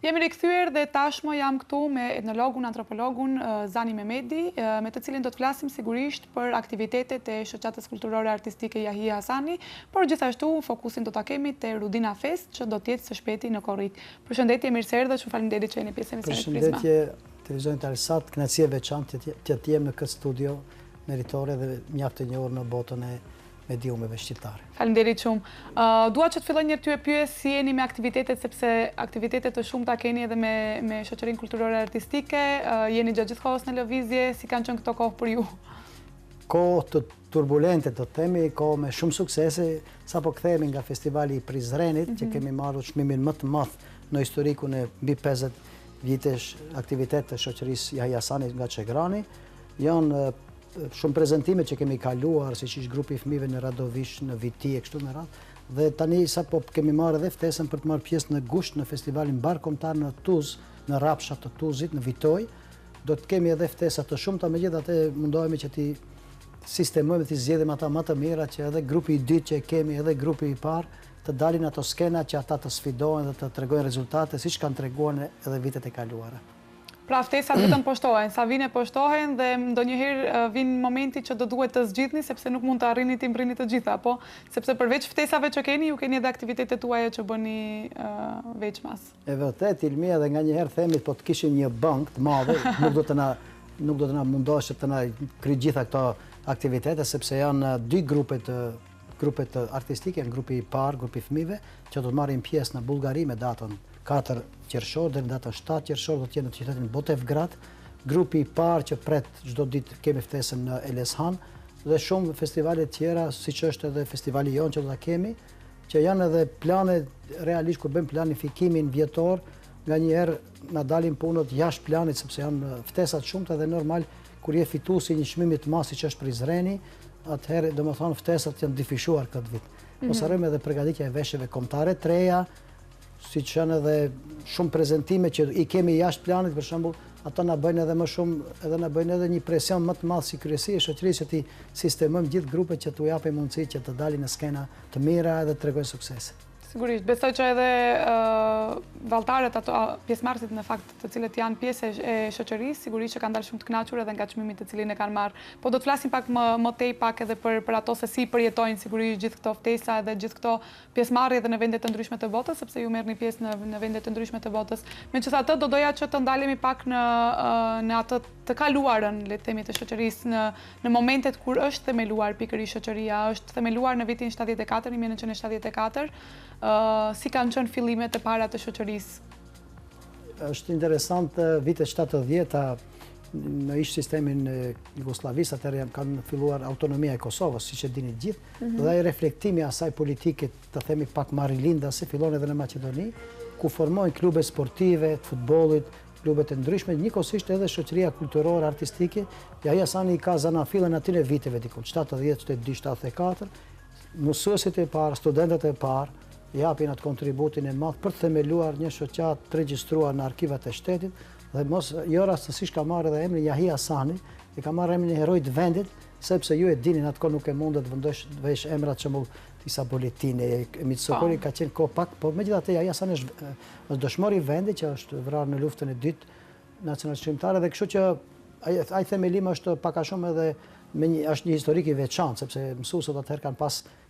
Jemi rikthyer dhe tashmë jam këtu me etnologun, antropologun Zani Mehmedi, me të cilin do të flasim sigurisht për aktivitetet e shoqatës kulturore artistike Yahia Hasani, por gjithashtu fokusin do ta kemi te Rudina Fest, që do të jetë së shpejti në Korrik. Përshëndetje, mirë se erdhët, shumë faleminderit që jeni pjesë e emisionit Prizma. Përshëndetje, televizionit Arsat, kënaqësi e veçantë që të jem në këtë studio meritore dhe mjaft e njohur në botën e mediumeve shqiptare. Faleminderit shumë. Dua që të filloj një ty e pyes si jeni me aktivitetet, sepse aktivitetet të shumta keni edhe me shoqërinë kulturore artistike, jeni gjatë gjithë kohës në lëvizje, si kanë qenë këto kohë për ju? Kohë të turbulente, do të themi, kohë me shumë suksese, sapo kthehemi nga festivali i Prizrenit, që kemi marrë çmimin më të madh në historikun e mbi 50 vitesh aktivitet të shoqërisë Yahia Hasani nga Çegrani. Janë shumë prezentime që kemi kaluar, siç ishte grupi i fëmijëve në Radovish, në Viti e kështu me radhë. Dhe tani sapo kemi marrë edhe ftesën për të marrë pjesë në gusht në festivalin mbarkombëtar në Tuzë, në Rapsha të Tuzit, në Vitoj. Do të kemi edhe ftesa të shumta, megjithatë mundohemi që ti sistemojmë, ti zgjedhim ata më të mira që edhe grupi i dytë që kemi, edhe grupi i parë të dalin ato skena që ata të sfidohen dhe të tregojnë rezultate siç kanë treguar edhe vitet e kaluara. Pra ftesat vetëm poshtohen, sa vine poshtohen dhe ndonjëherë vin momenti që do duhet të zgjidhni sepse nuk mund të arrini të mbrini të gjitha, po sepse përveç ftesave që keni, ju keni edhe aktivitetet tuaja që bëni veçmas. E vërtet, Ilmia, dhe nganjëherë themi po të kishim një bank të madhe, nuk do të na mundohej të na kryj gjitha këto aktivitete sepse janë dy grupet artistike, grupi i parë, grupi i fëmijëve, që do të marrin pjesë në Bullgari me datën 4 qershor dhe në datën 7 qershor do të jenë në qytetin Botevgrad. Grupi i parë që pret çdo ditë kemi ftesën në Eleshan dhe shumë festivale tjera, siç është edhe festivali jon që do ta kemi, që janë edhe plane realisht kur bëjmë planifikimin vjetor, nganjëherë na dalin punët jashtë planit sepse janë ftesa të shumta dhe normal kur je fituesi një çmimi të madh siç është Prizreni, atëherë domethënë ftesat janë difishuar këtë vit. Mos harrojmë edhe përgatitja e veshjeve kombëtare të reja, siç janë edhe shumë prezantime që i kemi jashtë planit, për shembull, ata na bëjnë edhe më shumë, edhe na bëjnë edhe një presion më të madh si kryesi e shoqërisë që ti sistemojmë gjithë grupet që t'u japim mundësi që të dalin në skena të mira dhe të tregojnë suksese. Sigurisht, besoj që edhe valltarët, ato pjesëmarrësit në fakt të cilët janë pjesë e shoqërisë, sigurisht që kanë dalë shumë të kënaqur edhe nga çmimi të cilin e kanë marrë. Po do të flasim pak më tej pak edhe për ato se si përjetojnë sigurisht gjithë këto ftesa edhe gjithë këto pjesëmarrje edhe në vende të ndryshme të botës, sepse ju merrni pjesë në vende të ndryshme të botës. Megjithatë, do doja që të ndalemi pak në atë të kaluarën, le të themi, të shoqërisë në momentet kur është themeluar pikërisht shoqëria, është themeluar në vitin 74, 1974. Si kanë qenë fillimet e para të shoqërisë? Është interesant, vitet 70-ta në ish sistemin Jugosllavisë, atëherë kanë filluar autonomia e Kosovës, siç e dini gjithë, dhe ai reflektimi asaj politike, të themi pak marrilindase, fillon edhe në Maqedoni, ku formohen klube sportive, të futbollit, klube të ndryshme, njëkohësisht edhe shoqëria kulturore artistike. Yahia Hasani ka zanafillën aty në viteve diku 70, 72, 74, mësuesit e parë, studentët e parë japin atë kontributin e madh për të themeluar një shoqat të regjistruar në arkivat e shtetit dhe mos jo rastësisht ka marrë edhe emrin Yahia Hasani, e ka marrë emrin e heroit të vendit, sepse ju e dini atë nuk e mundet të vendosh vesh emrat që Tisa Boletini, Mitsokoli ka qenë kohë pak, po megjithatë Yahia Hasani është dëshmor i vendit që është vrarë në luftën e dytë nacional-shqiptare dhe kështu që ai themelim është pak a shumë edhe është një historik i veçantë, sepse mësuesët atëherë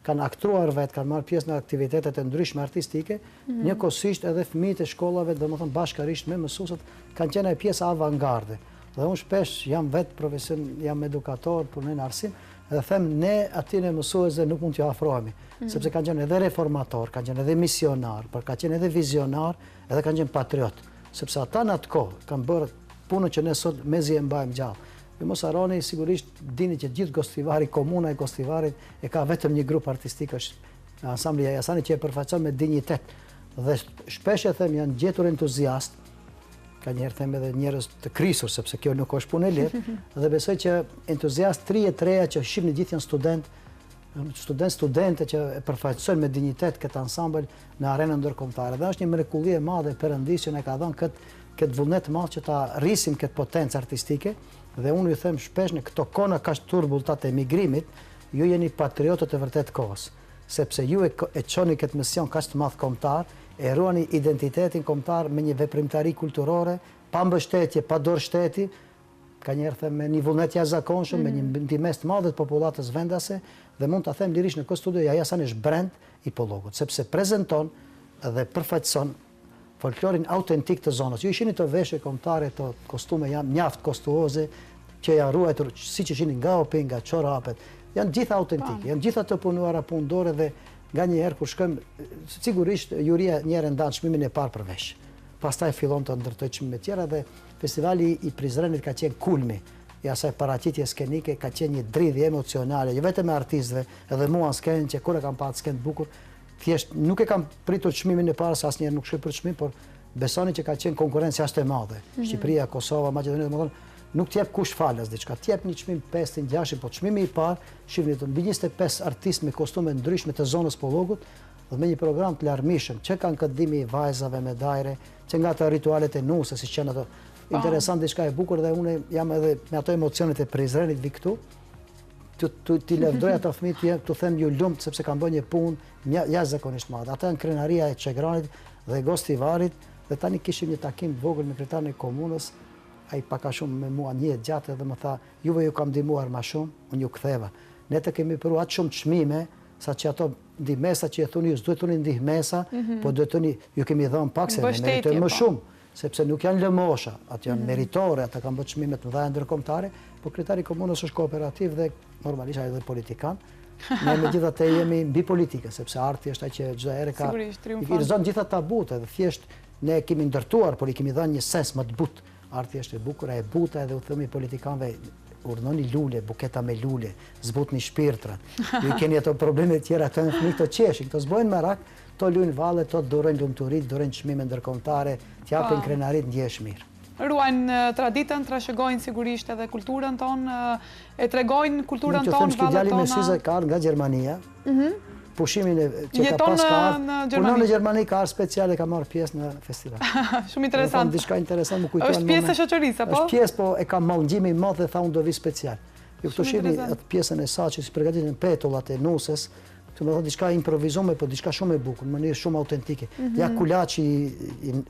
kanë aktruar vetë, kanë marrë pjesë në aktivitetet e ndryshme artistike, njëkohësisht edhe fëmijët e shkollave, domethënë bashkërisht me mësuesët, kanë qenë pjesë avangarde. Dhe unë shpesh jam vetë profesion, jam edukator, punoj në arsim, dhe them ne atyre mësuesve nuk mund t'ju afrohemi, sepse kanë qenë edhe reformator, kanë qenë edhe misionar, por kanë qenë edhe vizionar, edhe kanë qenë patriot, sepse ata në atë kohë kanë bërë punën që ne sot mezi e mbajmë gjallë. Ju mos harroni, sigurisht dini që gjithë Gostivari, komuna e Gostivarit e ka vetëm një grup artistik, është ansambli Yahia Hasani që e përfaqëson me dinjitet. Dhe shpesh e them janë gjetur entuziast, ka njerë them edhe njerëz të krisur, sepse kjo nuk është punë e lehtë, dhe besoj që entuziast 33 që shihni gjithë janë studente që e përfaqësojnë me dinjitet këtë ansambël në arenën ndërkombëtare. Dhe është një mrekulli e madhe Perëndisë që na ka dhënë këtë vullnet të madh që ta rrisim këtë potencë artistike. Dhe unë ju them shpesh në këto kona kaq turbulta të emigrimit, ju jeni patriotët e vërtet kohës, sepse ju e çoni këtë mision kaq të madh kombëtar, e ruani identitetin kombëtar me një veprimtari kulturore, pa mbështetje, pa dorë shteti, ka njerë them me një vullnet jashtëzakonshëm, me një ndihmës të madhe të popullatës vendase, dhe mund ta them lirisht në këtë studio, ja sa është brand i Pollogut, sepse prezanton dhe përfaqëson folklorin autentik të zonës. Ju ishini të veshje kombëtare, të kostume janë mjaft kostuoze, që janë ruajtur siç ishin nga opi, nga çorapet, janë gjitha autentike, janë gjitha të punuara punë dore dhe nganjëherë kur shkojmë, sigurisht juria njerë ndan çmimin e parë për vesh. Pastaj fillon të ndërtoj çmime të tjera dhe festivali i Prizrenit ka qenë kulmi i asaj paraqitje skenike, ka qenë një dridhje emocionale, jo vetëm me artistëve, edhe mua në skenë që kur e kam pasur skenë të bukur, thjesht nuk e kam pritur çmimin e parë, asnjëherë nuk shkoj për çmim, por besoni që ka qenë konkurrencë jashtë e madhe. Shqipëria, Kosova, Maqedonia, domethënë nuk t'jep kush falas diçka, t'jep një çmim 5-6, po çmimi i parë, shihni të mbi 25 artistë me kostume ndryshme të zonës Pollogut dhe me një program të larmishëm, që kanë këtë dimi i vajzave me dajre, që nga ato ritualet e nusës, si që në ato interesant diçka e bukur dhe unë jam edhe me ato emocionet e Prizrenit vi këtu, t'i lëvdoj ato fëmijë, t'u them ju lumt sepse kanë bërë një punë jashtëzakonisht madhe. Ata janë krenaria e Çegranit dhe Gostivarit dhe tani kishim një takim të vogël me kryetarin e komunës. Ai paka shumë me mua një jetë gjatë dhe më tha, juve ju kam ndihmuar më shumë, unë ju ktheva. Ne të kemi pru atë shumë çmime, sa që ato ndihmesa që e thuni ju, s'duhet thuni ndihmesa, po duhet thuni ju kemi dhënë pak se ne meritojmë më shumë, sepse nuk janë lëmosha, atë janë meritore, ata kanë bërë çmime të mëdha ndërkombëtare, po kryetari i komunës është kooperativ dhe normalisht ai edhe politikan. Ne megjithatë jemi mbi politikën, sepse arti është ai që çdo herë ka i filozon gjitha tabut, dhe thjesht ne kemi ndërtuar, por i kemi dhënë një sens më të butë. Arti është e bukur, e buta edhe u themi politikanëve, urdhoni lule, buketa me lule, zbutni shpirtrat. Ju keni ato probleme të tjera, këto fëmijë të qeshin, këto zbojnë merak, to luajnë valle, to durojnë lumturit, durojnë çmime ndërkombëtare, t'japin krenarit, ndjehesh mirë. Ruajnë traditën, trashëgojnë sigurisht edhe kulturën tonë, e tregojnë kulturën tonë, vallet tona. Djali me syze ka ardhur nga Gjermania. Pushimin që ka pas ka punon në Gjermani, ka ardhur speciale, ka marrë pjesë në festival. Shumë interesant. Diçka interesant më kujtohet. Është pjesë e shoqërisë apo? Është pjesë, po e ka mallëngjimi i madh dhe tha unë do vi special. Ju këtu shihni atë pjesën e saj që si përgatiten petullat e nusës, do të thotë diçka improvisuar, po diçka shumë e bukur, në mënyrë shumë autentike. Ja kulaçi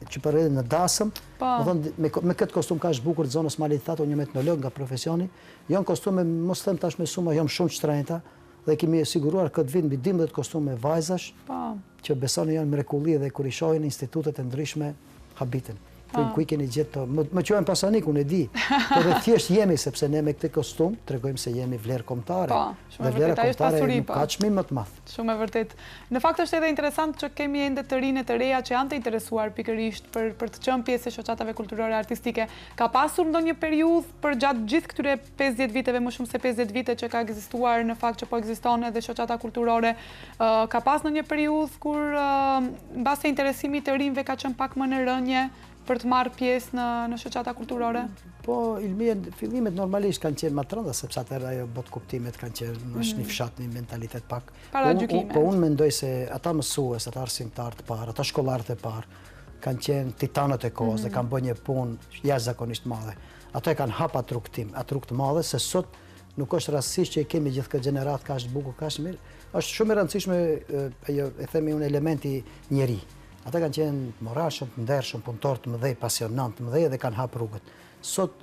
që përredhen në dasëm, do thonë me këtë kostum ka është bukur të zonës Malit thatë, unë jam etnolog nga profesioni, janë kostume, mos them tash me suma, jam shumë të shtrenjta. Dhe kemi siguruar këtë vit mbi 12 kostume vajzash, që besoni janë mrekulli dhe kur i shohin institutet e ndryshme habiten. Ku i keni gjetë to? Më quajnë pasanik, unë e di. Por dhe thjesht jemi, sepse ne me këtë kostum tregojmë se jemi vlerë kombëtare. Dhe vlera kombëtare nuk ka çmim më të madh. Shumë e vërtet. Në fakt është edhe interesant që kemi ende të rinë të reja që janë të interesuar pikërisht për të qenë pjesë e shoqatave kulturore artistike. Ka pasur ndonjë periudhë për gjatë gjithë këtyre 50 viteve, më shumë se 50 vite që ka ekzistuar, në fakt që po ekziston edhe shoqata kulturore, ka pas ndonjë periudhë kur mbase interesimi të rinjve ka qenë pak më në rënje për të marrë pjesë në shoqata kulturore? Po, Ilmia, fillimet normalisht kanë qenë më të rënda, sepse atëherë ajo botë kuptimet kanë qenë është një fshat, një mentalitet pak. Para gjykime. Po unë mendoj se ata mësues, ata arsimtarë të parë, ata shkollarët e parë, kanë qenë titanët e kohës dhe kanë bërë një punë jashtëzakonisht madhe. Ato e kanë hap atë rrugë të madhe, se sot nuk është rastësisht që kemi gjithë këtë gjenerat ka është bukur, ka është mirë. Është shumë e rëndësishme, e themi unë, elementi njeri. Ata kanë qenë moralshëm, të ndershëm, punëtor të mëdhej, pasionant të mëdhej dhe kanë hap rrugët. Sot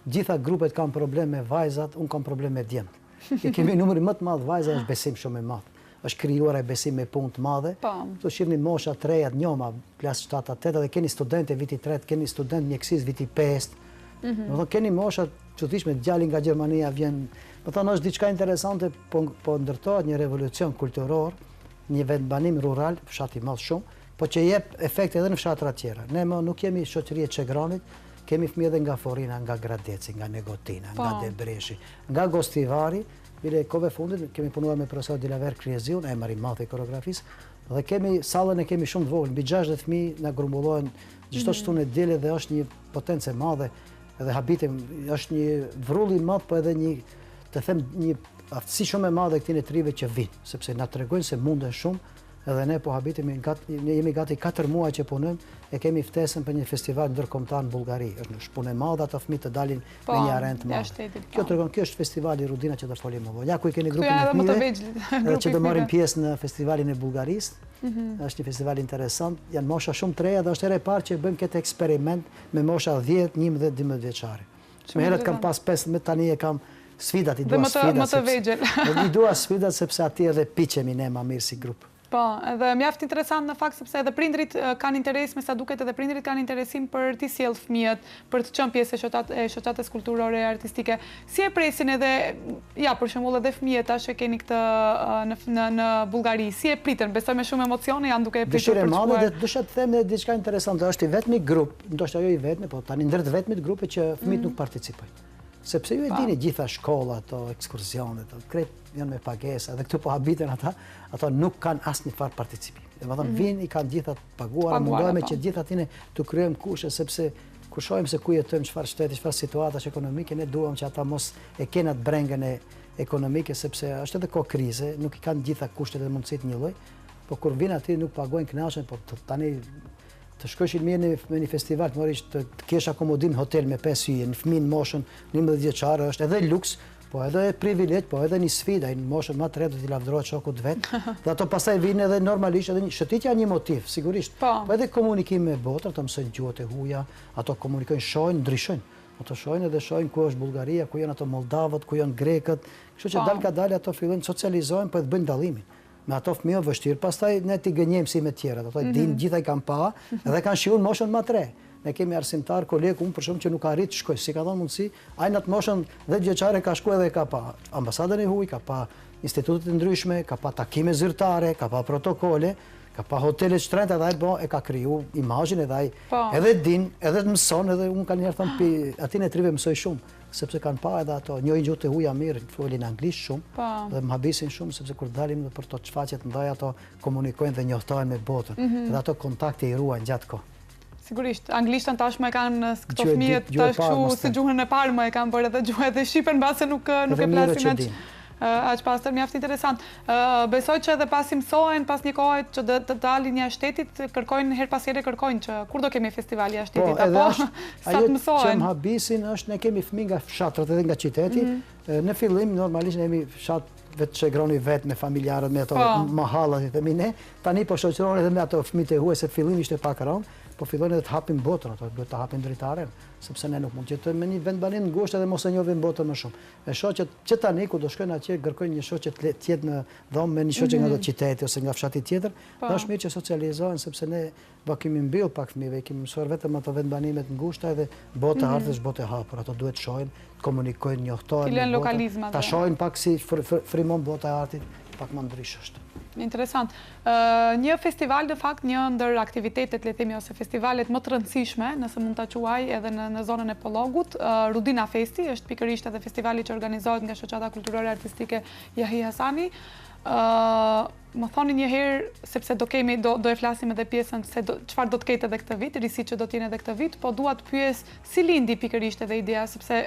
gjitha grupet kanë probleme me vajzat, unë kam probleme me djemtë. Që kemi numri më të madh vajza, është besim shumë i madh. Është krijuar ai besim me punë të madhe. Kto shihni mosha 3, njoma, klas 7, 8 dhe keni studentë viti 3, keni student mjekësisë viti 5. Do të thonë keni mosha çuditshme, djali nga Gjermania vjen. Do të thonë është diçka interesante, po ndërtohet një revolucion kulturor, një vendbanim rural, fshati i madh shumë, po që jep efekte edhe në fshatra tjera. Ne më nuk jemi shoqëri e Çegranit, kemi fëmijë edhe nga Forina, nga Gradeci, nga Negotina, nga Debreshi, nga Gostivari, bile kove fundit kemi punuar me profesor Dilaver Krieziun, emër i madh i koreografisë, dhe kemi sallën e kemi shumë të vogël, mbi 60 fëmijë na grumbullohen çdo çtu në dielë dhe është një potencë e madhe, edhe habitim, është një vrrull i madh, po edhe një, të them, një aftësi shumë e madhe këtij trive që vijnë, sepse na tregojnë se munden shumë. Edhe ne po habitemi, ne jemi gati 4 muaj që punojmë, e kemi ftesën për një festival ndërkombëtar në Bullgari. Është punë e madhe, ato fëmijë të dalin me një arenë të madhe. Kjo tregon, kjo është festivali Rudina që do folim më vonë. Ja ku i keni grupin e fëmijëve që do marrin pjesë në festivalin e Bullgarisë. është një festival interesant, janë mosha shumë të reja dhe është ere parë që bëjmë këtë eksperiment me mosha 10, 11, 12 vjeçare. Me herët kam pas 15, tani e kam sfidat, i dua sfidat. Më të vegjel. I dua sfidat sepse ati edhe piqemi ne ma mirë si grupë. Po, edhe mjaft interesant në fakt sepse edhe prindrit kanë interes, me sa duket edhe prindrit kanë interesim për t'i sjellë fëmijët, për të qenë pjesë e shoqatës kulturore e artistike. Si e presin edhe, ja, për shembull edhe fëmijët tash që keni këtë në Bullgari, si e pritën? Besoj me shumë emocione janë duke e pritur për të shkuar. Dhe dësha të them edhe diçka interesante, është i vetmi grup, ndoshta jo i vetmi, po tani ndër të vetmit grupe që fëmijët nuk participojnë. Sepse ju e dini gjitha shkolla, ato ekskursionet, krejt janë me pagesa, dhe këtu po habiten ata, ato nuk kanë asnjë farë participim. Dhe më thonë, vinë, i kanë gjithat paguara, mundohemi që gjithat tine të kryojmë kushe, sepse kur shohim se ku jetojmë, çfarë shteti, çfarë situatash ekonomike, ne duam që ata mos e kenë atë brengën e ekonomike, sepse është edhe kohë krize, nuk i kanë gjitha kushtet dhe mundësit një lloj, po kur vinë aty nuk pagojnë kënaqen, po tani të shkoshin mirë me një festival, të kesh akomodim në hotel me 5 yje, në fëmijë në moshën 11 vjeçare, është edhe luks, po edhe privilegj, po edhe një sfidë, ai në moshën më të re do t'i lavdërohet shokut vet. Dhe ato pastaj vinë edhe normalisht edhe shëtitja një motiv, sigurisht. Po edhe komunikim me botën, ato mësojnë gjuhët e huaja, ato komunikojnë, shohin, ndryshojnë. Ato shohin edhe shohin ku është Bullgaria, ku janë ato Moldavët, ku janë Grekët. Kështu që dal ka dalë ato fillojnë të socializohen, po të bëjnë dallimin. Me ato fëmijë vështirë, pastaj ne t'i gënjejmë si me tjerat. Ato dinë gjithaj kanë pa dhe kanë shijuar moshën më të re. Ne kemi arsimtar kolegë unë për shkak që nuk arrit të shkoj, si ka dhënë mundësi, ai në atë moshën 10 vjeçare ka shkuar dhe ka pa ambasadën e huaj, ka pa institutet e ndryshme, ka pa takime zyrtare, ka pa protokole, ka pa hotele të shtrenjta dhe ai e ka kriju imazhin edhe ai edhe din, edhe mëson, edhe unë kanë njerëz thonë aty ne trive mësoj shumë. Sepse kanë pa edhe ato, njojnë gjuhët e huaja mirë, folin anglisht shumë, dhe më habisin shumë, sepse kur dalim për to çfaqet ndaj ato komunikojnë dhe njohtohen me botën, dhe ato kontakte i ruajnë gjatë kohë. Sigurisht, anglishtën tashmë e kanë këto fëmijët të shu si gjuhën e parë më e kanë bërë edhe gjuhën edhe shqipen mbase nuk e plasin aq pastër, mjaft interesant. Besoj që edhe pasi mësohen pas një kohe që të dalin jashtë shtetit, kërkojnë her pas here kërkojnë që kur do kemi festivali jashtë shtetit, apo sa të mësohen. Që më habisin është ne kemi fëmijë nga fshatrat edhe nga qyteti. Në fillim normalisht ne jemi fshat vetë Shegroni vetë me familjarët, me ato mahallat, i themi ne. Tani po shoqërohen edhe me ato fëmijët e huaj, se fillim ishte pak rënd, po fillojnë edhe të hapin botën, ato duhet të hapin dritaren, sepse ne nuk mund të jetojmë me një vendbanim ngushtë edhe mos e njohim botën më shumë. E shoh që tani ku do shkojnë atje kërkojnë një shoqë të jetë në dhomë me një shoqë nga do qyteti ose nga fshati tjetër, dhe është mirë që socializohen sepse ne kemi mbyll pak fëmijëve, kemi mësuar vetëm ato vendbanimet ngushta edhe botë e artës, botë e hapur, ato duhet shohin, komunikojnë, njohtohen, ta shohin pak si frimon bota e artit, pak më ndrysh është. Interesant. Një festival, në fakt, një ndër aktivitetet, le themi, ose festivalet më të rëndësishme, nëse mund ta quaj edhe në zonën e Pollogut, Rudina Festi, është pikërisht edhe festivali që organizohet nga Shoqata Kulturore Artistike Jahi Hasani. Më thoni një herë, sepse do e flasim edhe pjesën se çfarë do të ketë edhe këtë vit, risi që do t'jene edhe këtë vit, po dua të pyes si lindi pikërisht edhe ideja, sepse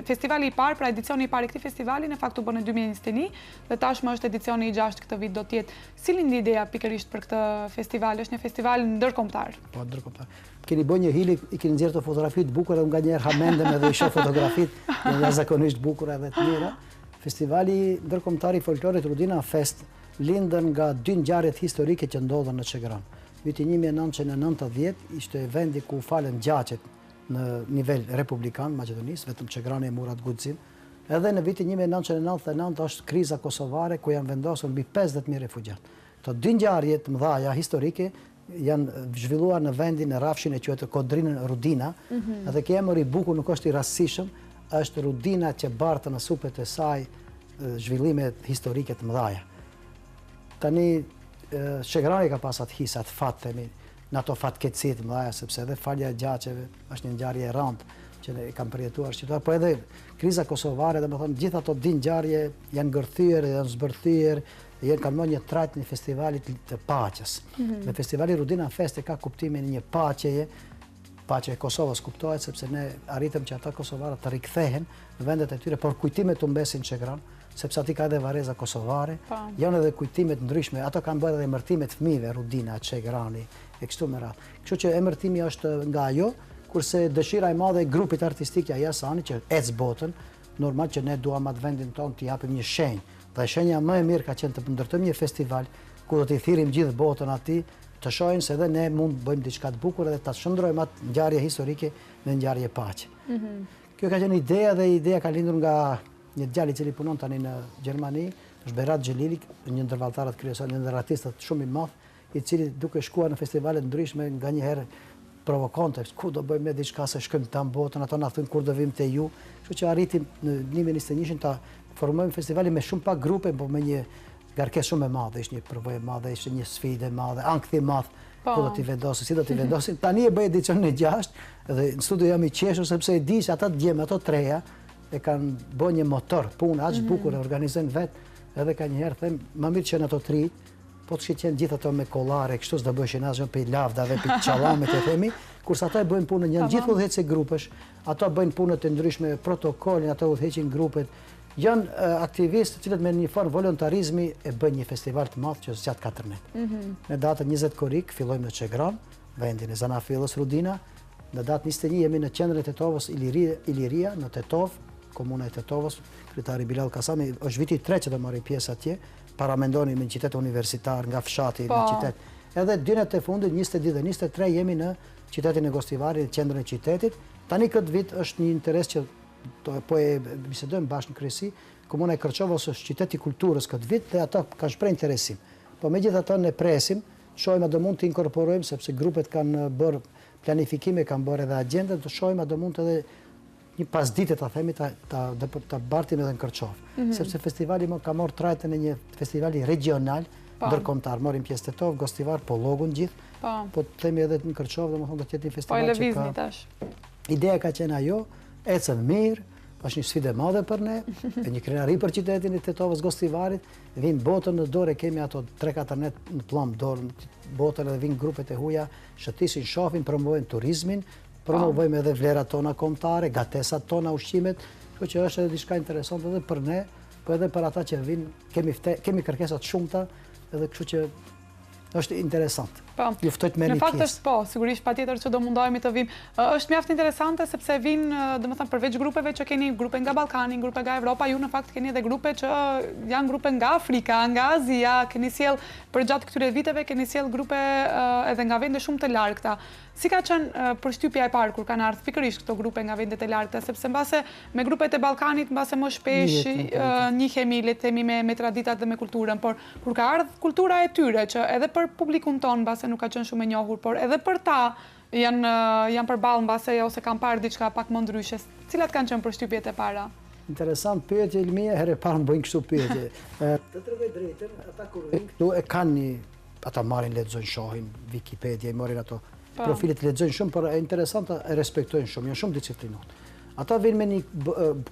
festivali i parë, pra edicioni i parë i këtij festivali në fakt u bën në 2021 dhe tashmë është edicioni i 6 këtë vit do të jetë. Si lindi ideja pikërisht për këtë festival? Është një festival ndërkombëtar. Po, ndërkombëtar. Keni bën një hili, i keni nxjerrë fotografi të bukura, unë nganjëherë hamendem edhe i shoh fotografitë, janë jashtëzakonisht bukura edhe të mira. Festivali ndërkombëtar i folklorit Rudina Fest lindën nga dy ngjarjet historike që ndodhen në Çegran. Viti 1990 ishte vendi ku falen gjaqet në nivel republikan Maqedonisë, vetëm Çegrani e Murat Guxin. Edhe në vitin 1999 është kriza kosovare ku janë vendosur mbi 50.000 refugjat. Këto dy ngjarje të mëdha historike janë zhvilluar në vendin e rrafshin e quhet Kodrinën Rudina, edhe kjo emër i bukur nuk është i rastësishëm, është Rudina që bartë në supet e saj zhvillimet historike të mëdha. Tani Çegrani ka pas atë hisat fatemi, në ato fatkeqësi të mëdha, sepse edhe falja e gjaqeve është një ngjarje e rëndë që ne kam përjetuar shqiptar, po edhe kriza kosovare, domethënë gjithë ato dy ngjarje janë ngërthyer, janë zbërthyer, kanë marrë një trajt në festivalit të paqes. Dhe festivali Rudina Fest ka kuptimin një paqeje, paqe e Kosovës kuptohet sepse ne arritëm që ata kosovarët të rikthehen në vendet e tyre, por kujtimet të mbesin Çegran, sepse aty ka edhe vareza kosovare, janë edhe kujtimet ndryshme, ato kanë bërë edhe emërtimet fëmijëve, Rudina, Çegrani, e kështu me radhë. Kështu që emërtimi është nga ajo, kurse dëshira e madhe e grupit artistik Jahi Hasani që ec botën, normal që ne duam atë vendin tonë të japim një shenjë. Dhe shenja më e mirë ka qenë të ndërtojmë një festival ku do t'i thirrim gjithë botën aty, të shohin se edhe ne mund bëjmë diçka të bukur dhe ta shndrojmë atë ngjarje historike në ngjarje paqe. Kjo ka qenë ideja dhe ideja ka lindur nga një djalë i cili punon tani në Gjermani, është Berat Xhelili, një ndër valltarët kryesor, një ndër artistët shumë i madh, i cili duke shkuar në festivale të ndryshme nganjëherë provokonte, ku do bëjmë ne diçka se shkojmë tam botën, ato na thonë kur do vim te ju. Kështu që arritim në 2021 ta formojmë festivalin me shumë pak grupe, por me një garkesë shumë e madhe, ishte një përvojë e madhe, ishte një sfidë e madhe, ankthi i madh. Ku do t'i vendosin, si do t'i vendosin. Tani e bëj edicionin e 6 dhe në studio jam i qeshur sepse e di se ata të djemë, ato treja e kanë bërë një motor, punë aq bukur e organizojnë vetë, edhe ka njëherë them, më mirë që në ato tri, po të qenë gjithë ato me kollare, kështu s'do bëheshin asgjë për lavdave, për çallamet e themi, kurse ata e bëjnë punën janë gjithë udhëheqëse grupesh, ato bëjnë punët të ndryshme, protokolin, ato udhëheqin grupet. Janë aktivistë të cilët me një formë volontarizmi e bëjnë një festival të madh që zgjat 4 net. Në datën 20 korrik fillojmë në Çegran, vendin e Zanafillës Rudina. Në datën 21 jemi në qendrën e Tetovës Iliria në Tetov, komuna e Tetovës. Kryetari Bilal Kasami është viti i 3 që do marrë pjesë atje. Paramendoni me një qytet universitar nga fshati në qytet. Edhe dynet e fundit 22 dhe 23 jemi në qytetin e Gostivarit, në qendrën e qytetit. Tani këtë vit është një interes që po e bisedojmë bashkë në kryesi, komuna e Kërçovës është qyteti kulturës këtë vit dhe ata kanë shprehur interesim. Po megjithatë ne presim, shohim a do mund të inkorporojmë sepse grupet kanë bërë planifikime, kanë bërë edhe agjenda, të shohim a do mund edhe një pasdite ta themi ta bartim edhe në Kërçovë. Sepse festivali ka marrë trajtën e një festivali regional ndërkombëtar. Morim pjesë Tetov, Gostivar, po Llogun gjithë. Po të themi edhe në Kërçovë, domethënë do të jetë një festival që ka. Ideja ka qenë ajo, ecën mirë, është një sfidë e madhe për ne, e një krenari për qytetin e Tetovës Gostivarit, vinë botën në dorë, kemi ato 3-4 net në plomb dorë botën edhe vinë grupet e huaja, shëtisin, shohin, promovojnë turizmin, promovojmë edhe vlerat tona kombëtare, gatesat tona, ushqimet, kështu që është edhe diçka interesante edhe për ne, po edhe për ata që vinë, kemi kërkesat shumëta, edhe kështu që është interesant. Luftoj të merrni pjesë. Në fakt është po, sigurisht patjetër që do mundohemi të vim. Është mjaft interesante sepse vinë, domethënë përveç grupeve që keni grupe nga Ballkani, grupe nga Evropa, ju në fakt keni edhe grupe që janë grupe nga Afrika, nga Azia, keni sjell për gjatë këtyre viteve keni sjell grupe edhe nga vende shumë të largëta. Si ka qenë përshtypja e parë kur kanë ardhur pikërisht këto grupe nga vendet e largëta, sepse mbase me grupet e Ballkanit mbase më shpesh njihemi le të themi me traditat dhe me kulturën, por kur ka ardhur kultura e tyre që edhe për publikun ton mbase nuk ka qenë shumë e njohur, por edhe për ta janë përballë mbase ose kanë parë diçka pak më ndryshe. Cilat kanë qenë përshtypjet e para? Interesant pyetje Ilmia, herë parë bëjnë kështu pyetje. Të tregoj drejtën, ata kur vinë këtu e kanë një, ata marrin lexojnë, shohin Wikipedia, i marrin ato profilet lexojnë shumë, por e interesante e respektojnë shumë, janë shumë disiplinuar. Ata vinë me një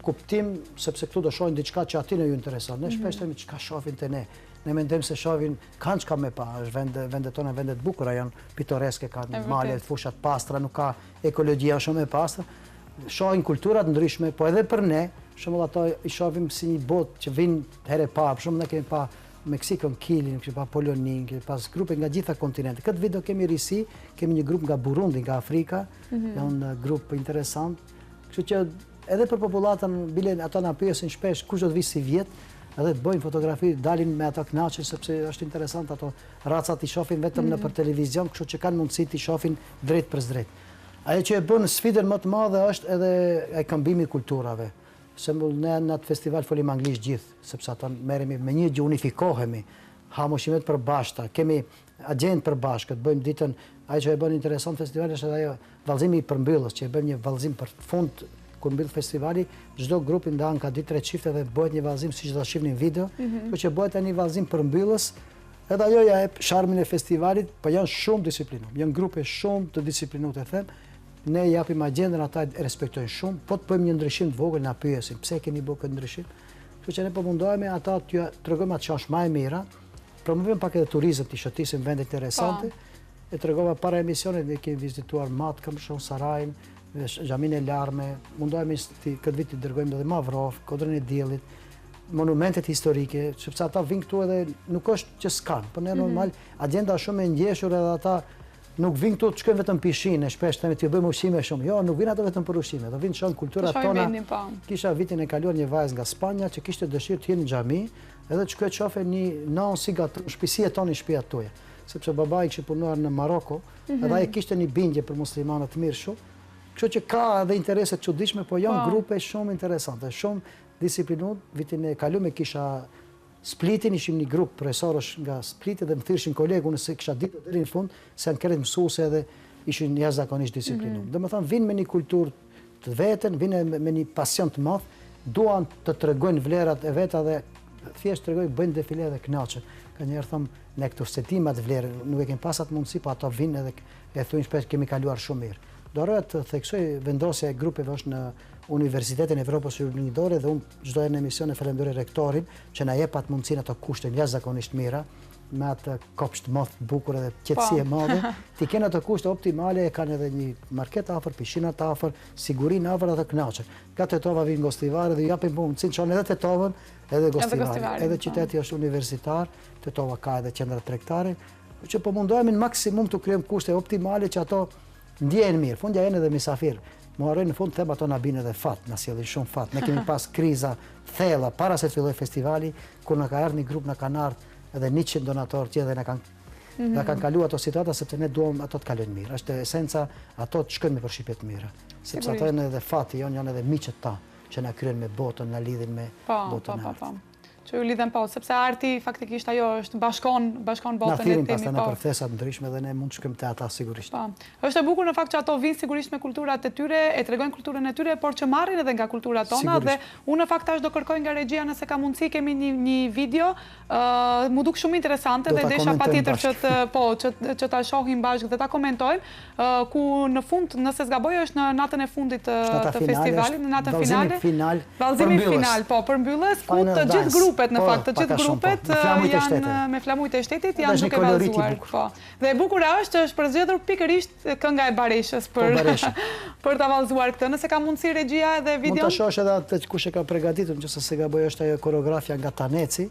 kuptim sepse këtu do shohin diçka që aty ju intereson. Ne shpesh themi çka shohin te ne. Ne mendojmë se shohin kanë çka me pa, është vendet tona vende të bukura, janë pitoreske, kanë male, fusha të pastra, nuk ka ekologjia shumë e pastër. Shohin kultura të ndryshme, po edhe për ne, shembull ato i shohim si një botë që vinë herë pa, për shembull ne kemi pa Meksikën, Kilin, kemi pa Polonin, kemi pas grupe nga gjitha kontinentet. Këtë vit do kemi risi, kemi një grup nga Burundi, nga Afrika, janë grup interesant. Kështu që edhe për popullatën, bile ata na pyesin shpesh kush do të vi si vjet, edhe të bëjnë fotografi, dalin me ata kënaqur sepse është interesant ato racat i shohin vetëm nëpër televizion, kështu që kanë mundësi të shohin drejt për drejt. Ajo që e bën sfidën më të madhe është edhe ai këmbimi i kulturave. Shembull ne në atë festival folim anglisht gjithë, sepse ata merremi me një gjë, unifikohemi, ha ushqimet përbashkëta, kemi agjendë përbashkët, bëjmë ditën, ajo që e bën interesant festivali është ajo vallëzimi i përmbylljes, që e bëjmë një vallëzim për fund kur mbyll festivali, çdo grup i ndan ka 2-3 çifte dhe bëhet një vallëzim siç do ta shihni në video, kështu që bëhet tani vallëzim përmbylljes. Edhe ajo ja jep sharmin e festivalit, po janë shumë disiplinuar. Janë grupe shumë të disiplinuar, them. Ne japim agjendën, ata e respektojnë shumë, po të bëjmë një ndryshim të vogël na pyesin, pse keni bërë këtë ndryshim? Kështu që ne po mundohemi ata t'ju tregojmë atë që është më e mira, promovojmë pak edhe turizëm, të shotisim vende interesante. E tregova para emisionit ne kemi vizituar Matkëm, Sarajin, Xhamin e Larme, mundohemi këtë vit të dërgojmë edhe Mavrov, Kodrën e Diellit, monumentet historike, sepse ata vinë këtu edhe nuk është që s'kan, por ne normal agjenda është shumë e ngjeshur edhe ata nuk vinë këtu të shkojnë vetëm pishinë, shpesh themi të bëjmë ushqime shumë. Jo, nuk vinë ato vetëm për ushqime, do vinë shohin kulturat tona. Kisha vitin e kaluar një vajzë nga Spanja që kishte dëshirë të hyjë në xhami edhe që këtë qofe një nanë si gatë, shpisia tonë i shpia toja. Sepse baba i kështë punuar në Maroko, edhe a e kishte një bindje për muslimanët mirë shumë, kështë që ka edhe intereset çuditshme, po janë grupe shumë interesante, shumë disiplinut. Vitin e kaluar kisha Splitin, ishim një grup profesorësh nga Spliti dhe më thirrshin kolegu nëse kisha ditur deri në fund se janë krejt mësuese dhe ishin jashtëzakonisht disiplinuar. Domethënë vinë me një kulturë të vetën, vinë me një pasion të madh, duan të tregojnë vlerat e veta dhe thjesht tregojnë, bëjnë defile dhe kënaqen. Ka njerë thëmë, ne këtu setimat vlerë, nuk e kemi pasat mundësi, po ato vinë edhe e thujnë shpesh kemi kaluar shumë mirë. Doreja të theksoj vendosja e grupeve është në Universitetin e Evropës Jugoslave dhe unë çdo herë në emision e falenderoj rektorin që na jep atë mundësinë ato kushte jashtëzakonisht mira, me atë kopsht të madh të bukur edhe qetësi e madhe. Ti kanë ato kushte optimale, kanë edhe një market afër, pishinë të afër, sigurinë afër dhe kënaqen. Ka Tetova vinë gostivarë dhe japin mundësinë çon edhe Tetovën, edhe gostivarë. Edhe qyteti është universitar, Tetova ka edhe qendra tregtare, që po mundohemi në maksimum të krijojmë kushte optimale që ato ndjehen mirë. Fundja janë edhe misafir. Më harroj në fund them ato na binë edhe fat, na sjellin shumë fat. Ne kemi pas kriza thella para se të filloj festivali, kur na ka ardhur një grup, na kanë ardhur edhe 100 donatorë tjerë dhe na kanë kaluar ato situata sepse ne duam ato të kalojnë mirë. Është esenca, ato të shkojnë me përshtypje të mira. Sepse ato janë edhe fati, janë edhe miqët ta që na kryen me botën, na lidhin me botën. Që ju lidhen po, sepse arti faktikisht ajo është bashkon botën e temi. Na thirrin pastaj në përthesa të ndryshme dhe ne mund të shkojmë te ata sigurisht. Është e bukur në fakt që ato vinë sigurisht me kulturat e tyre, e tregojnë kulturën e tyre, por që marrin edhe nga kulturat tona dhe unë në fakt tash do kërkoj nga regjia nëse ka mundësi, kemi një video, mu duk shumë interesante dhe desha patjetër që ta shohim bashkë dhe ta komentojmë, ku në fund, nëse zgaboj është në natën e fundit të festivalit, në natën finale, vallëzimi final, po, përmbyllës, ku të gjithë grupet, në fakt, të gjithë grupet janë me flamujt e shtetit, janë duke vallëzuar. Dhe e bukura është përzgjedhur pikërisht kënga e Bareshës për ta vallëzuar këtë. Nëse ka mundësi regjia edhe video. Mund ta shohësh edhe atë kush e ka përgatitur, nëse se gaboj është ajo koreografia nga Taneci.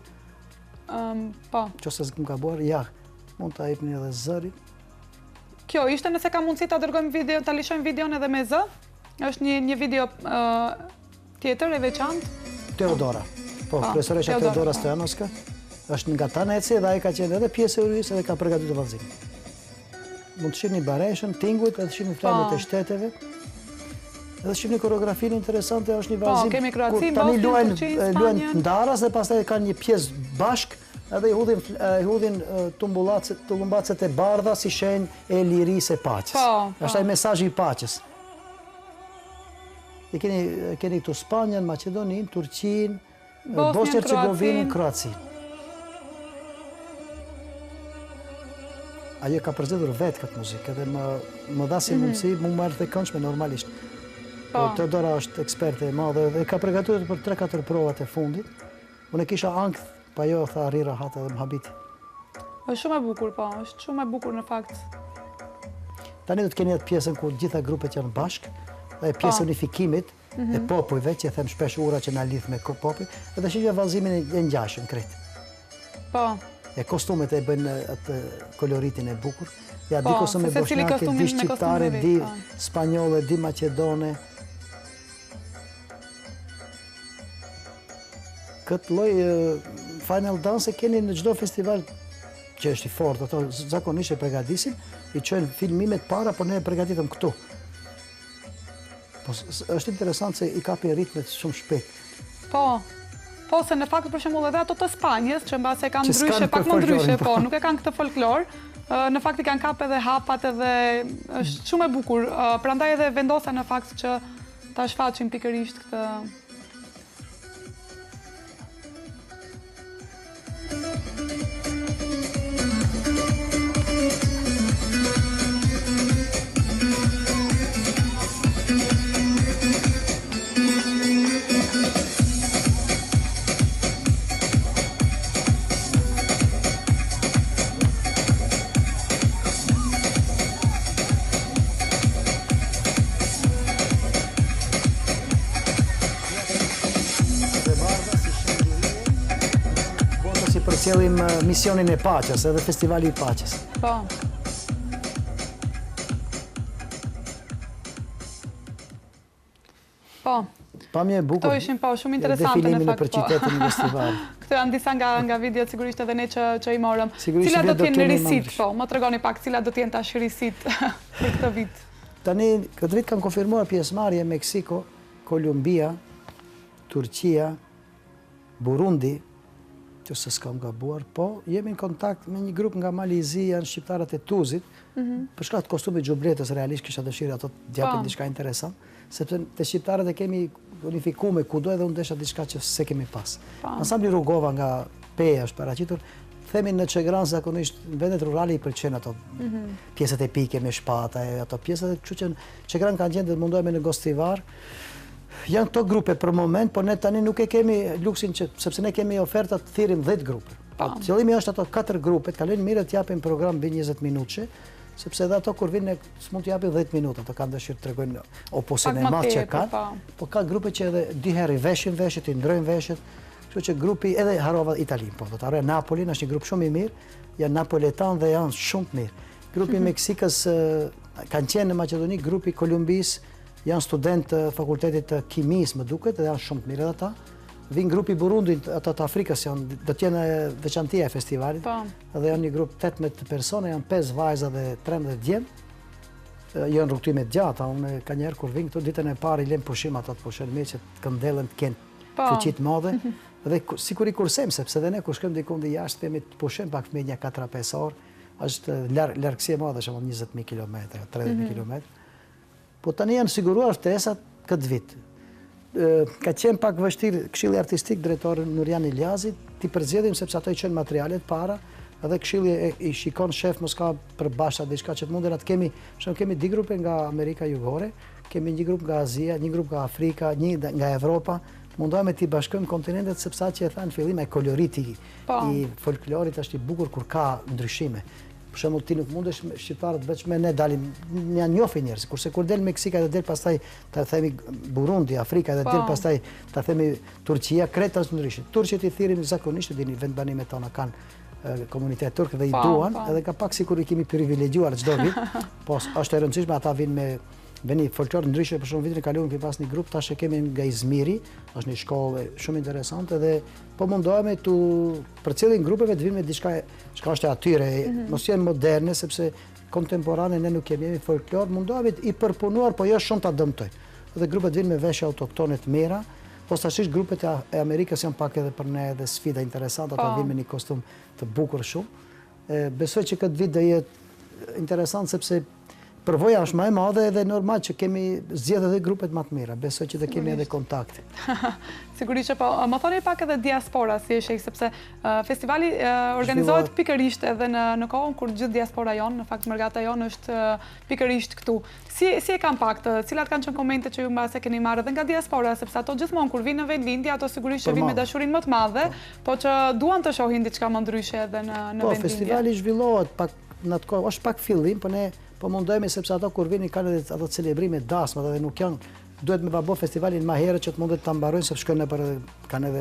Po. Nëse s'm ka bërë, ja, mund ta jepni edhe zërin. Kjo ishte nëse ka mundësi ta dërgojmë video, ta lishojmë videon edhe me zë. Është një video tjetër e veçantë. Teodora. Po, profesoresha Teodora Stojanovska, është nga Taneci dhe ai ka qenë edhe pjesë e jurisë dhe ka përgatitur vallëzimin. Mund të shihni Bareshën, Tingujt, edhe shihni flamët e shteteve. Edhe shihni koreografinë interesante, është një vallëzim. Po, kemi Kroaci, tani luajnë ndaras dhe pastaj kanë një pjesë bashk, edhe i hudhin tullumbacat e bardha si shenjë e lirisë e paqes. Është ai mesazhi i paqes. Keni këtu Spanjën, Maqedoninë, Turqinë, Bosnjë-Hercegovinën, Kroacinë. Ajo ka përzgjedhur vetë këtë muzikë, edhe më dha si mundësi, mu më erdhe këndshme normalisht. Teodora është eksperte e madhe dhe ka përgatitur për 3-4 provat e fundit. Unë e kisha ankth, pa jo tha rri rahat edhe më habiti. Është shumë e bukur, po, është shumë e bukur në fakt. Tani do të keni atë pjesën ku gjitha grupet janë bashkë, dhe pjesë unifikimit e popujve, që them shpesh ura që na lidh me popull, edhe shihja vallëzimin e ngjashëm krejt. Po. E kostumet e bëjnë atë koloritin e bukur. Ja di kostume bosnjake, di shqiptare, di spanjolle, di maqedone. Këtë lloj final dance keni në çdo festival që është i fortë, ato zakonisht e përgatisin, i çojnë filmimet para, por ne e përgatitëm këtu. Është interesant se i kapi ritmet shumë shpejt. Po, se në fakt për shembull edhe ato të Spanjës, që mbase kanë ndryshe, pak më ndryshe, po, nuk e kanë këtë folklor, në fakt i kanë kap edhe hapat edhe është shumë e bukur. Prandaj edhe vendosa në fakt që ta shfaqim pikërisht këtë. Përcjellim misionin e paqes, edhe festivali i paqes. Po. Po. Pamje e bukur. Këto ishin po shumë interesante në fakt. Definimin për qytetin në festival. Këto janë disa nga videot sigurisht edhe ne që i morëm. Sigurisht Cila do do t'jenë t'jeni risit, mëngjesh. po, më tregoni pak cila do t'jenë tash risit për këtë vit. Tani, këtë vit kanë konfirmuar pjesëmarrje Meksiko, Kolumbia, Turqia, Burundi, që se s'kam gabuar, po jemi në kontakt me një grup nga Malizia, në shqiptarët e Tuzit, për shkak të kostumit xhubletës, realisht kisha dëshirë ato t'japin diçka interesant, sepse te shqiptarët e kemi unifikuar kudo edhe unë desha diçka që se kemi pas. Ansambli Rugova nga Peja është paraqitur, themi në Çegran zakonisht në vendet rurale i pëlqen ato pjesët epike me shpata, ato pjesët, kështu që Çegran kanë gjendë dhe mundohemi në Gostivar. Janë këto grupe për moment, por ne tani nuk e kemi luksin sepse ne kemi oferta të thirrim 10 grupe. Qëllimi është ato 4 grupe, të kalojnë mirë të japin program mbi 20 minutëshe, sepse edhe ato kur vinë s'mund të japin 10 minuta, ato kanë dëshirë të tregojnë oposin e madh që kanë. Po ka grupe që edhe 2 herë i veshin veshët, i ndrojnë veshët. Kështu që grupi edhe harova Italin, po do të harroj Napolin, është një grup shumë i mirë, janë napoletan dhe janë shumë të mirë. Grupi Meksikës kanë qenë në Maqedoni, grupi Kolumbis janë student të fakultetit të kimisë, më duket, dhe janë shumë të mirë edhe ata. Vinë grupi Burundin, ata të Afrikës janë, do t'jenë veçantia e festivalit, edhe janë një grup 18 persone, janë 5 vajza dhe 13 djemë. Janë rrugtime të gjata, unë ka njerë kur vinë këtu, ditën e parë i lem pushim ata të pushen mirë që të këndelen të kenë fuqit madhe. Dhe sikur i kursem, sepse dhe ne kur shkëm dikun dhe jashtë, themi të pushem pak me një 4-5 orë, është largësi e madhe, shumë 20.000 km, 30.000 km. Po tani janë siguruar ftesat këtë vit. Ka qenë pak vështirë Këshilli Artistik, drejtori Nurian Iljazi, ti përzgjedhim sepse ato i çojnë materialet para, edhe Këshilli i shikon shef mos ka përbashkë diçka që të munden atë kemi, kemi 2 grupe nga Amerika Jugore, kemi një grup nga Azia, një grup nga Afrika, një nga Evropa. Mundohemi t'i bashkojmë kontinentet sepse atë që e thanë fillim e koloriti i folklorit është i bukur kur ka ndryshime. Për shembull ti nuk mundesh shqiptarët veçme ne dalim janë njohur njerëz, kurse kur del Meksika dhe del pastaj ta themi Burundi, Afrika dhe del pastaj ta themi Turqia, Kreta është ndryshe. Turqit i thirrim zakonisht dini vendbanimet tona kanë komunitet turk dhe i duan, edhe ka pak sikur i kemi privilegjuar çdo vit, po është e rëndësishme ata vini folklor ndryshe, për shumë vitin e kaluar kemi pas një grup, tash e kemi nga Izmiri, është një shkollë shumë interesante dhe po mundohemi për cilin grupeve të vinë me diçka që është e atyre, mos jenë moderne sepse kontemporane ne nuk kemi folklor, mundohemi i përpunuar, po jo shumë ta dëmtoj. Dhe grupet vinë me veshje autoktone të mira, posaçisht grupet e Amerikës janë pak edhe për ne edhe sfida interesante, ata vinë me një kostum të bukur shumë. Besoj që këtë vit do jetë interesant sepse përvoja është më e madhe edhe normal që kemi zgjedhë edhe grupet më të mira. Besoj që do kemi edhe kontakte. Sigurisht që po. Më thoni pak edhe diaspora si e sheh, sepse festivali organizohet pikërisht edhe në kohën kur gjithë diaspora jonë, në fakt Mërgata jonë është pikërisht këtu. Si e kanë pak të, cilat kanë qenë komente që ju mbase keni marrë edhe nga diaspora, sepse ato gjithmonë kur vinë në vendlindje, ato sigurisht që vinë me dashurinë më të madhe, po që duan të shohin diçka më ndryshe edhe në vendlindje. Po, festivali zhvillohet pak në atë kohë, është pak fillim, po ne po mundohemi sepse ato kur vini kanë edhe ato celebrime dasmat edhe nuk janë duhet me babo festivalin më herë që të mundet ta mbarojnë sepse shkojnë për kanë edhe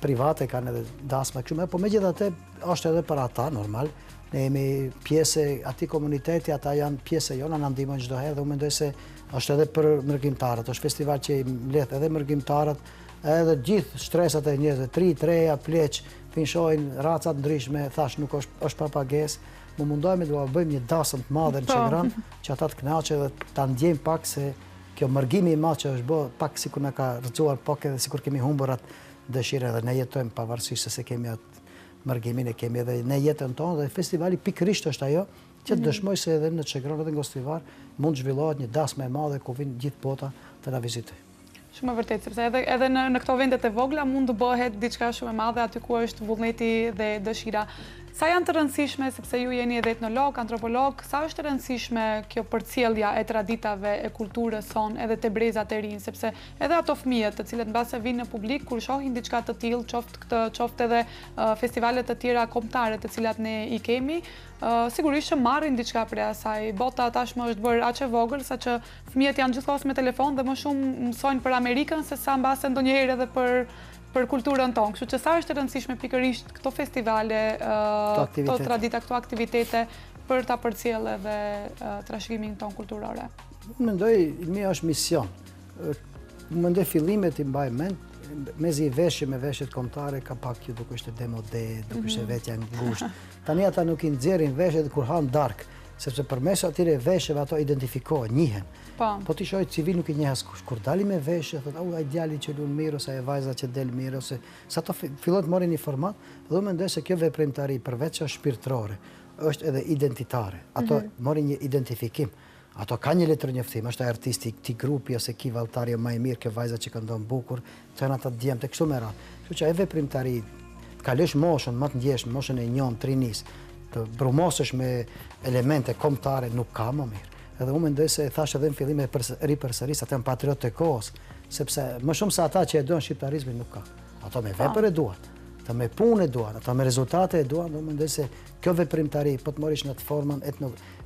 private, kanë edhe dasma kështu, po megjithatë është edhe për ata normal. Ne jemi pjesë e atij komuniteti, ata janë pjesë jona, na ndihmojnë çdo herë dhe unë mendoj se është edhe për mërgimtarët, është festival që i mbledh edhe mërgimtarët, edhe gjithë shtresat e njerëzve, treja, pleq, finshojnë raca të ndryshme, thash nuk është pa pagesë. Më mundohemi të bëjmë një dasëm të madhe në Çegran, që ata të kënaqen dhe ta ndjejmë pak se kjo mërgimi i madh që është bë pak sikur na ka rrëzuar pak edhe sikur kemi humbur atë dëshirë edhe ne jetojmë pavarësisht se kemi atë mërgimin e kemi edhe ne jetën tonë dhe festivali pikërisht është ajo që të dëshmoj se edhe në Çegran edhe në Gostivar mund zhvillohet një dasmë e madhe ku vinë gjithë bota të na vizitojnë. Shumë e vërtetë, sepse edhe në këto vendet e vogla mund të bëhet diçka shumë e madhe aty ku është vullneti dhe dëshira. Sa janë të rëndësishme, sepse ju jeni edhe etnolog, antropolog, sa është e rëndësishme kjo përcjellja e traditave, e kulturës son, edhe te brezat e rinj, sepse edhe ato fëmijët, të cilët mbase vinë në publik kur shohin diçka të tillë, qoftë edhe festivale të tjera kombëtare të cilat ne i kemi, sigurisht që marrin diçka prej asaj. Bota tashmë është bërë aq e vogël sa që fëmijët janë gjithkohës me telefon dhe më shumë mësojnë për Amerikën se sa mbase ndonjëherë edhe për kulturën tonë. Kështu që sa është e rëndësishme pikërisht këto festivale, këto tradita, këto aktivitete për ta përcjellë edhe trashëgimin tonë kulturore. Unë mendoj, mi është mision. Më ndë fillimet i mbaj mend, mezi i veshje me veshjet kombëtare ka pak që duke ishte demode, duke ishte vetja ngusht. Tani ata nuk i nxjerrin veshjet kur han dark, sepse përmes atyre veshjeve ato identifikohen, njihen. Po ti shoh civil nuk i njeh askush. Kur dali me veshje, thotë, "Au, ai djali që lun mirë ose ai vajza që del mirë ose sa ato fillojnë të marrin një format, dhe unë mendoj se kjo veprimtari përveç që është shpirtërore, është edhe identitare. Ato marrin një identifikim. Ato ka një letërnjoftim, është ai artisti i këtij grupi ose ky valltari më i mirë, kjo vajza që këndon bukur, janë ata djemtë kështu me radhë. Kështu që ai veprimtari të kalosh moshën më të ndjeshme, moshën e 1, trinis, të brumosësh me elemente kombëtare nuk ka më mirë. Edhe unë mendoj se thash edhe në fillim e ripërsëris, ata janë patriotë të kohës, sepse më shumë se ata që e duan shqiptarizmin nuk ka. Ato me vepër e duan, ata me punë e duan, ata me rezultate e duan, unë mendoj se kjo veprimtari, po të morish në të formën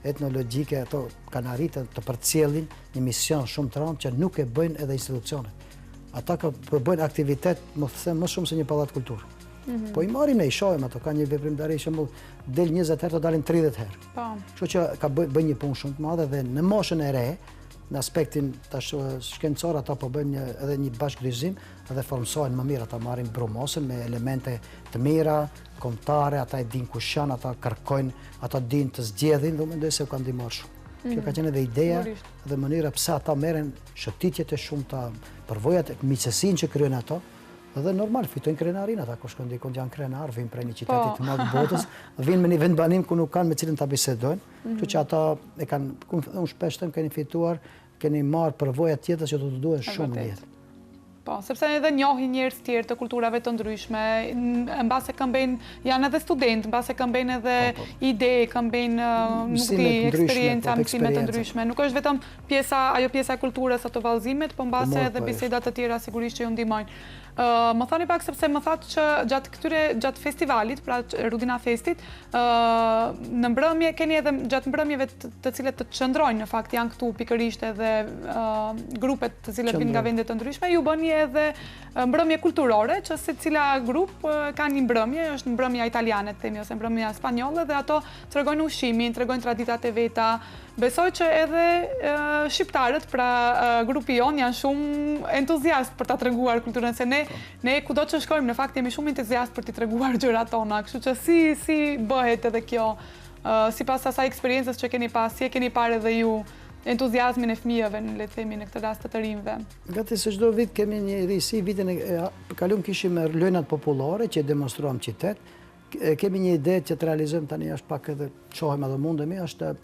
etnologjike, ato kanë arritur të përcjellin një mision shumë të rëndë që nuk e bëjnë edhe institucionet. Ata bëjnë aktivitet, më them, më shumë se një pallat kulturë. Po i marrim ne i shohim ato, ka një veprimtari shembull del 20 herë, të dalin 30 herë. Kështu që ka bëjnë një punë shumë të madhe dhe në moshën e re, në aspektin tash shkencor ata po bëjnë edhe një bashkëgrizim dhe formsohen më mirë, ata marrin brumosën me elemente të mira, kombëtare, ata e din kush janë, ata kërkojnë, ata din të zgjedhin, dhe mendoj se u kanë ndihmuar shumë. Kjo ka qenë edhe ideja dhe mënyra pse ata merren shëtitjet e shumta, përvojat, miqësinë që kryejnë ato. Dhe normal fitojnë krenarin ata kur shkon diku janë krenar, vinë prej një qyteti të madh botës, vinë me një vendbanim ku nuk kanë me cilën ta bisedojnë. Kështu që ata e kanë, unë shpesh them, keni fituar, keni marrë përvoja tjetër që do të duhen shumë në jetë. Po, sepse edhe njohin njerëz tjerë të kulturave të ndryshme, mbase këmbejnë, janë edhe studentë, mbase këmbejnë edhe ide, këmbejnë nuk di, eksperienca, mësime të ndryshme. Nuk është vetëm ajo pjesa e kulturës ato vallëzimet, po mbase edhe bisedat të tjera sigurisht që ju ndihmojnë. Më thani pak sepse më thatë që gjatë festivalit, pra Rudina Festit, në mbrëmje, keni edhe gjatë mbrëmjeve të cilet të qëndrojnë, në fakt janë këtu pikërisht edhe grupet të cilet vinë nga vendet të ndryshme, ju bëni edhe mbrëmje kulturore, që se cila grup ka një mbrëmje, është mbrëmja italiane, themi, ose mbrëmja spanjolle, dhe ato tregojnë ushqimin, tregojnë traditat e veta. Besoj që edhe shqiptarët, pra grupi jonë, janë shumë entuziast për ta treguar kulturën, se ne kudo që shkojmë, në fakt jemi shumë entuziast për t'i treguar gjërat tona, kështu që si bëhet edhe kjo, sipas asaj eksperiencës që keni pas, si e keni parë edhe ju entuziazmin e fëmijëve, le të themi, në këtë rast të rinjve. Gati se çdo vit kemi një risi, vitin e kaluam kishim lojnat popullore që demonstruam qytet. Kemi një ide që të realizojmë tani, është pak edhe çohem edhe mundemi, është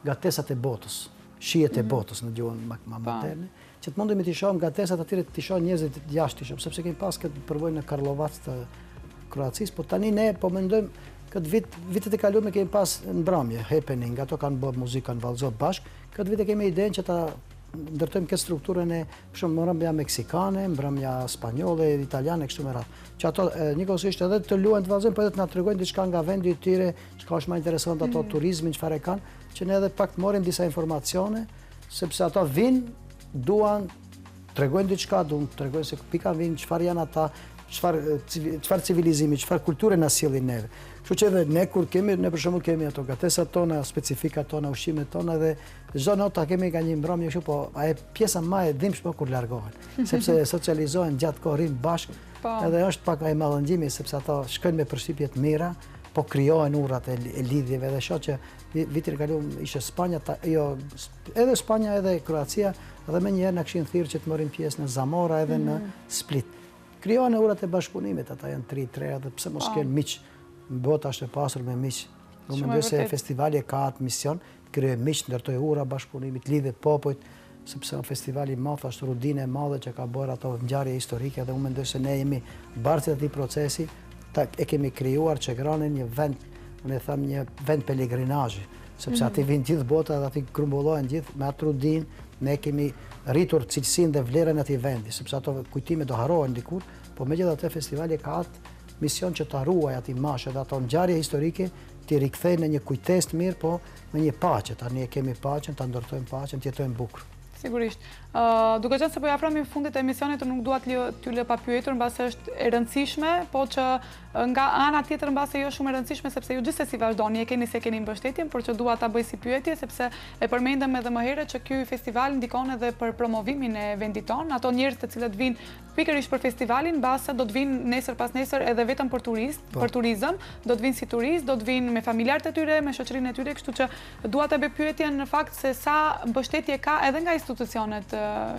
gatesat e botës, shihet e botës në gjuhën më moderne, që të mundemi të shohim gatesat atyre të shohim njerëzit jashtë, sepse kemi pas këtë përvojë në Karlovac të Kroacisë, po tani ne po mendojmë këtë vitet e kaluara kemi pas mbrëmje, happening, ato kanë bërë muzikë, kanë vallëzuar bashkë. Këtë vit e kemi idenë që ta ndërtojmë këtë strukturën e mbrëmja meksikane, mbrëmja spanjolle, italiane, kështu me radhë. Që ato njëkohësisht edhe të luajnë të vallëzojnë, po edhe të na tregojnë diçka nga vendi i tyre, çka është më interesante ato turizmin, çfarë kanë, që ne edhe pak të marrim disa informacione, sepse ato vinë, duan, tregojnë diçka, duan tregojnë se pika vinë, çfarë janë ata, çfarë civilizimi, çfarë kulture na sjellin neve. Kështu që edhe ne kur kemi, ne për shembull kemi ato gatesat tona, specifikat tona, ushqimet tona dhe çdo nota kemi nga një mbrëmje kështu, po ajo pjesa më e dhimbshme kur largohen, sepse socializohen gjatë kohë rrin bashkë, edhe është pak ai mallëngjimi sepse ato shkojnë me përshtypje të mira, po krijohen urrat e lidhjeve dhe shoh që vitin e kaluar ishte Spanja, edhe Spanja edhe Kroacia, dhe më njëherë na kishin thirrë që të marrim pjesë në Zamora edhe në Split. Krijohen urat e bashkëpunimit, ata janë 3 dhe pse mos kenë miq. Bota është e pasur me miq. Unë mendoj se festivali ka atë mision, të krijojë miq, ndërtoj ura bashkëpunimit, lidhje popujt, sepse festivali i madh është Rudina e madhe që ka bërë ato ngjarje historike dhe unë mendoj se ne jemi bartët e atij procesi, e kemi krijuar Çegranin një vend, unë e them një vend pelegrinazhi, sepse aty vinë gjithë bota dhe aty grumbullohen gjithë me atë Rudinë, ne kemi rritur cilësinë dhe vlerën e atij vendi, sepse ato kujtime do harrohen dikur, po megjithatë festivali ka atë mision që ta ruajë aty mashë dhe ato ngjarje historike t'i rikthejnë në një kujtesë të mirë, po me një paqe. Tani e kemi paqen, ta ndërtojmë paqen, të jetojmë bukur. Sigurisht. Duke qenë se po afrohemi fundit të emisionit, nuk dua t'ju lë pa pyetur, mbase është e rëndësishme, po që nga ana tjetër mbase jo shumë e rëndësishme, sepse ju gjithsesi vazhdoni, se keni mbështetjen, por që dua ta bëj si pyetje, sepse e përmendëm edhe më herët që ky festival ndikon edhe për promovimin e vendit tonë. Ato njerëz të cilët vinë pikërisht për festivalin, mbase do të vinë nesër pas nesër edhe vetëm për turizëm, do të vinë si turist, do të vinë me familjarët e tyre, me shoqërinë e tyre, kështu që dua ta bëj pyetjen në fakt se sa mbështetje ka edhe nga institucionet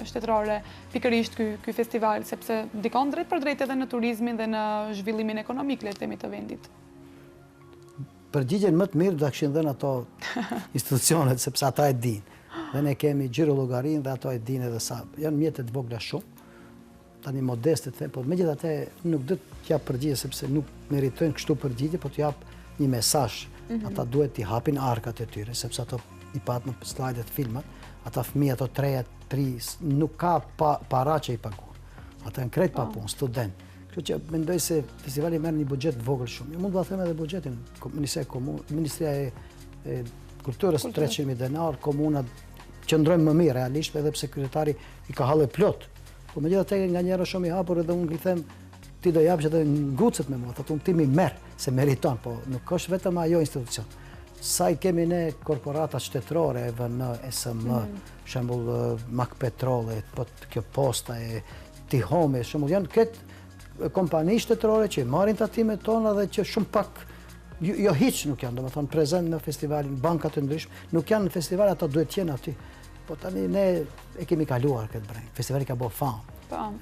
shtetërore pikërisht ky festival, sepse ndikon drejt për drejt edhe në turizmin dhe në zhvillimin ekonomik, le të themi, të vendit. Përgjigjen më të mirë do ta kishin dhënë ato institucionet, sepse ata e dinë. Dhe ne kemi xhiro llogarin dhe ato e dinë edhe sa. Janë mjete të vogla shumë. Tani modeste të them, po megjithatë nuk do të jap përgjigje sepse nuk meritojnë kështu përgjigje, po të jap një mesazh. Ata duhet t'i hapin arkat e tyre, sepse ato i pat në slajdet filmat, ata fëmijë ato 3 nuk ka para që i paguajnë. Ata janë krejt pa punë, student. Kështu që mendoj se festivali merr një buxhet të vogël shumë. Mund ta them edhe buxhetin, Ministria e Kulturës 300.000 denar, komunat qëndrojnë më mirë realisht, edhe pse kryetari i ka hallë plot. Po megjithatë nga njëra shumë i hapur edhe unë i them ti do japsh edhe ngucet me mua, thotë unë ti mi merr se meriton, po nuk është vetëm ajo institucion. Sa i kemi ne korporata shtetërore, EVN, SM, shembull Mak Petrol, po kjo Posta e Tihome, shembull janë këtë kompani shtetërore që marrin tatimet tona dhe që shumë pak jo hiç nuk janë, domethënë prezent në festivalin, banka të ndryshme, nuk janë në festival, ato duhet të jenë aty. Po tani ne e kemi kaluar këtë breng. Festivali ka bërë famë.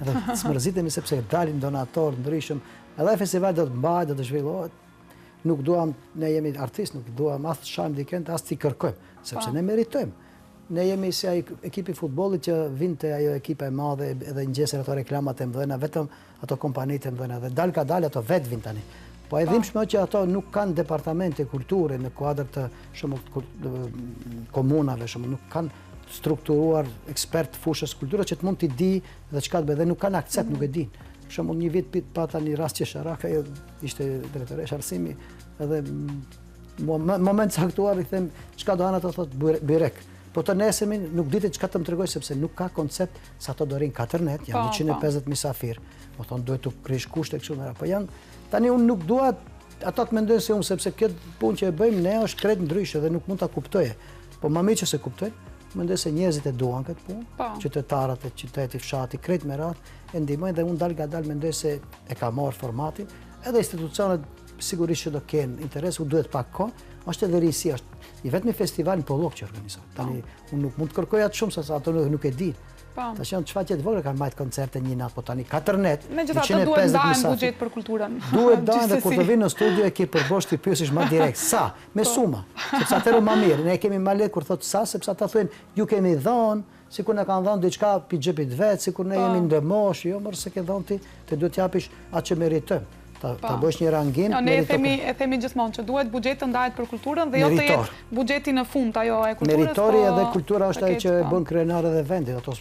Edhe smërzitemi sepse dalin donatorë ndryshëm. Edhe festival do të mbajë, do të zhvillohet. Nuk duam, ne jemi artistë, nuk duam as të shajmë dikën, as të kërkojmë, sepse ne meritojmë. Ne jemi si ai ekipi futbollit që vinte ajo ekipa e madhe edhe ngjesën ato reklamat e mëdha, vetëm ato kompanitë e mëdha dhe dal ka dal ato vet vin tani. Po e dhimbshme që ato nuk kanë departamente kulture në kuadër të komunave, nuk kanë strukturuar ekspert fushës kulturës që të mund t'i di dhe çka të bëjë dhe nuk kanë aksept, nuk e din. Për shembull një vit pata një rast që Sharaka ishte drejtoresh arsimi edhe moment caktuar i them çka do anë ato thotë byrek. Po të nesëmin nuk ditë çka të më tregoj sepse nuk ka koncept se ato do rrin 4 net, janë 150 mysafir. Po thonë duhet të krish kushte kështu më radh. Po janë tani unë nuk dua ato të mendojnë se unë sepse këtë punë që e bëjmë ne është krejt ndryshe dhe nuk mund ta kuptoje. Po më mirë që se kuptojnë. Mendoj se njerëzit e duan këtë punë, qytetarët e qytetit, fshati, krejt me radhë e ndihmojnë dhe unë dal mendoj se e ka marrë formatin. Edhe institucionet sigurisht që do kenë interes, u duhet pak kohë, është edhe risi, është i vetmi festival në Pollok që organizohet. Tani unë nuk mund të kërkoj atë shumë se ato nuk e di. Tash janë çfarë të vogla kanë marrë koncerte një natë, po tani 4 net. Megjithatë duhet ndajmë buxhet për kulturën. Duhet ndajmë dhe kur të vinë në studio e ke përbosh ti pyesish më direkt sa, me suma, sepse atëherë më mirë. Ne kemi më lehtë kur thotë sa, sepse ata thonë ju kemi dhënë, sikur na kanë dhënë diçka pi xhepit vet, sikur ne jemi ndërmosh, jo më se ke dhënë ti, të duhet t'japish atë që meritojmë. Ta bësh një rangim. Ne e themi gjithmonë që duhet buxhet të ndahet për kulturën dhe jo të jetë buxheti në fund ajo e kulturës. Meritori edhe kultura është ajo që e bën krenar edhe vendit ato.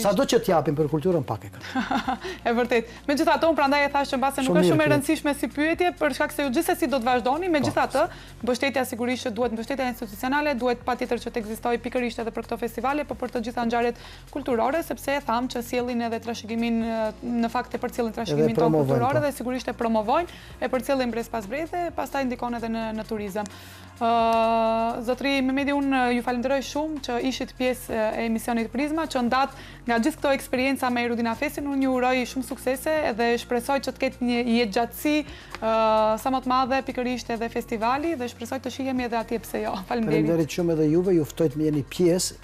Sado që t'japin për kulturën pak e kanë. E vërtet. Megjithatë, unë prandaj e thash që mbase nuk është shumë e rëndësishme si pyetje, për shkak se ju gjithsesi do të vazhdoni, megjithatë, mbështetja sigurisht që duhet mbështetja institucionale, duhet patjetër që të ekzistojë pikërisht edhe për këto festivale, por për të gjitha ngjarjet kulturore, sepse e tham që sjellin edhe trashëgimin në fakt e përcjellin trashëgimin tonë kulturor dhe sigurisht e promovojnë, e përcjellin brez pas breze, pastaj ndikon edhe në turizëm. Zotri Mehmeti, unë ju falenderoj shumë që ishit pjesë e emisionit Prizma, që ndat nga gjithë këto eksperienca me Erudina Festin, unë ju uroj shumë suksese edhe shpresoj që të ketë një jetëgjatësi sa më të madhe pikërisht edhe festivali dhe shpresoj të shihemi edhe atje pse jo. Faleminderit. Faleminderit shumë edhe juve, ju ftoj të merrni pjesë,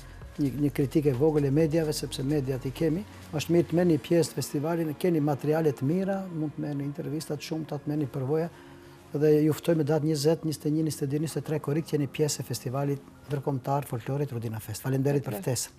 një kritike vogël e mediave sepse mediat i kemi. Është mirë të merrni pjesë të festivalit, keni materiale të mira, mund të merrni intervistat shumëta, të merrni përvoja. Dhe ju ftoj me datë 20, 21, 22, 23 korrik që jeni pjesë e festivalit ndërkombëtar folklorit Erudina Fest. Faleminderit për ftesën.